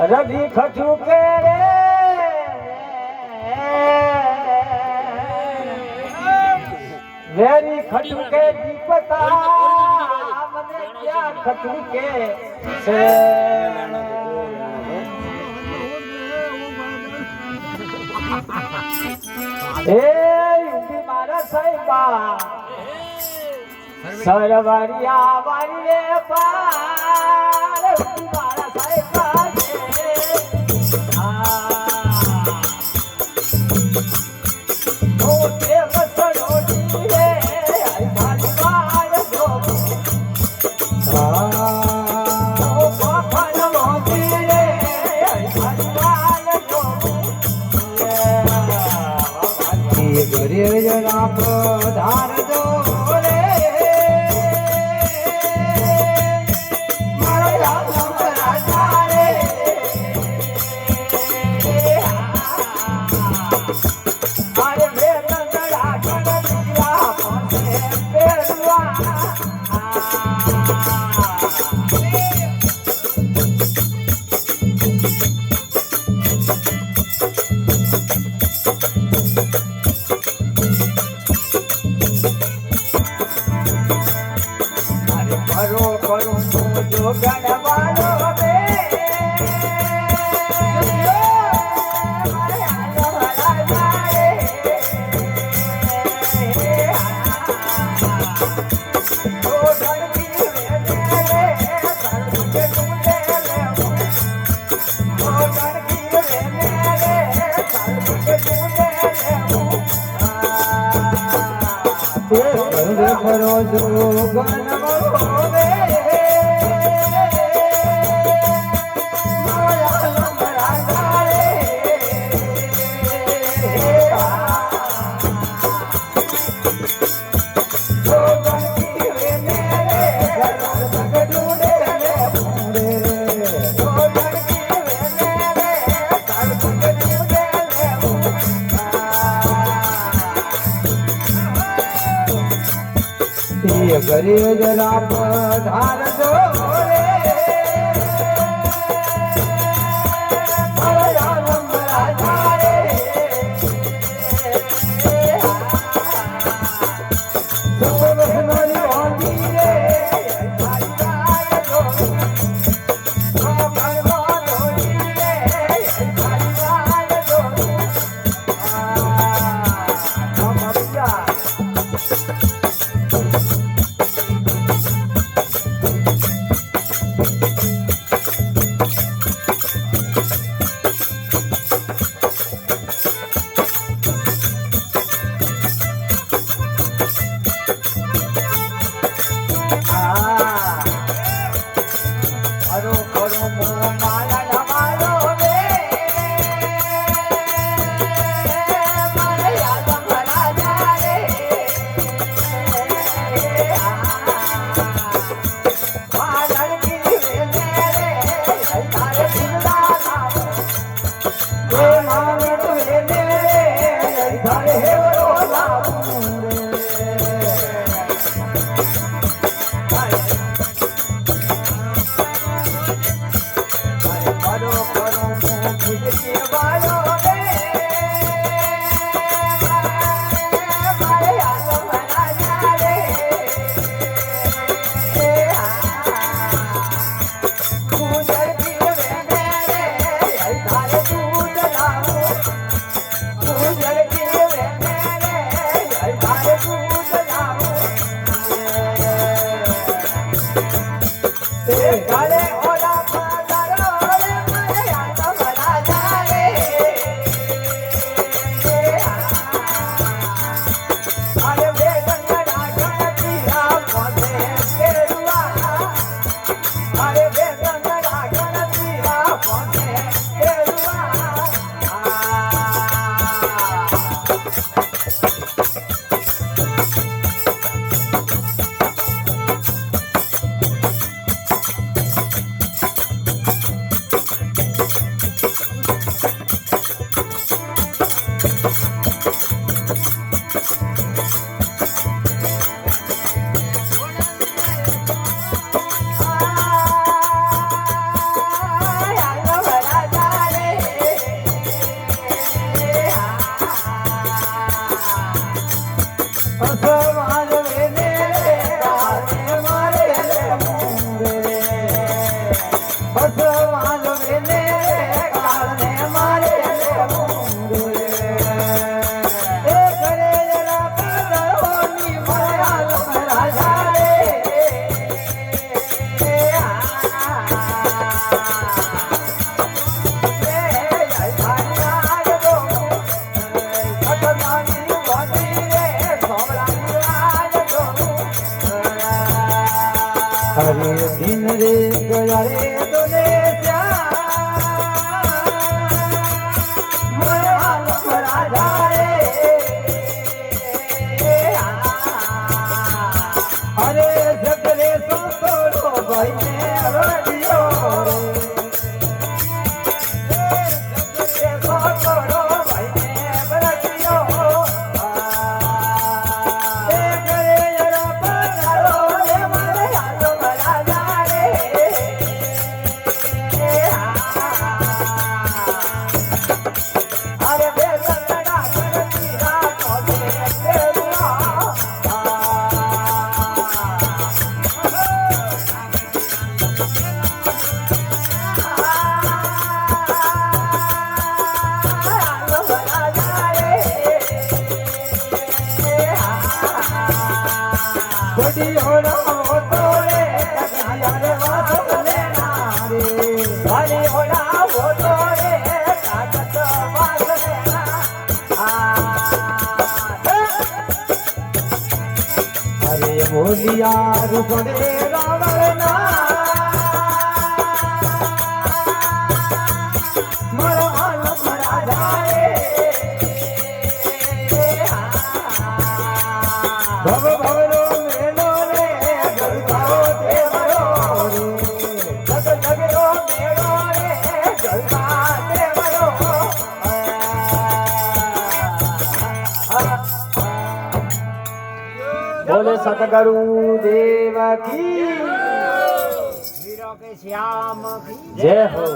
રવિ ખટુકે રે વેરી ખટુકે દીપતા મને ક્યાં ખટુકે છે એ યુગી મારા સાહેબા સરવરિયા વાળીએ પાર યુગી મારા સાહેબા ધાર દો રે મારા રાજા રે મારે બે નંગડા કણિયા પોતે પેરવા કરો ગરીબ જરા પધાર દો રે મારા રાજા રે સુમનરી ઓંધી રે તારી દો दिन रे गया रे तूने अरे जगरे सो तोड़ो भाई ने रोडियो रे सो तोड़ो भाई ने रोडियो ए करे जरा पधारो रे मारे हालो भला जाए अरे बेसड़ा करती रात हो दे बड़ी होना हो तोरे यार बात लेना रे बड़ी होना हो तोरे ताकत बात लेना अरे बोलिया रुपड़े रावणना मरो हाल मरा जाए भव भवरो मेलो रे गलगाओ देवरो रे जग जगरो मेलो रे गलगा देवरो बोले सतगुरु देव की वीरों के श्याम की जय हो।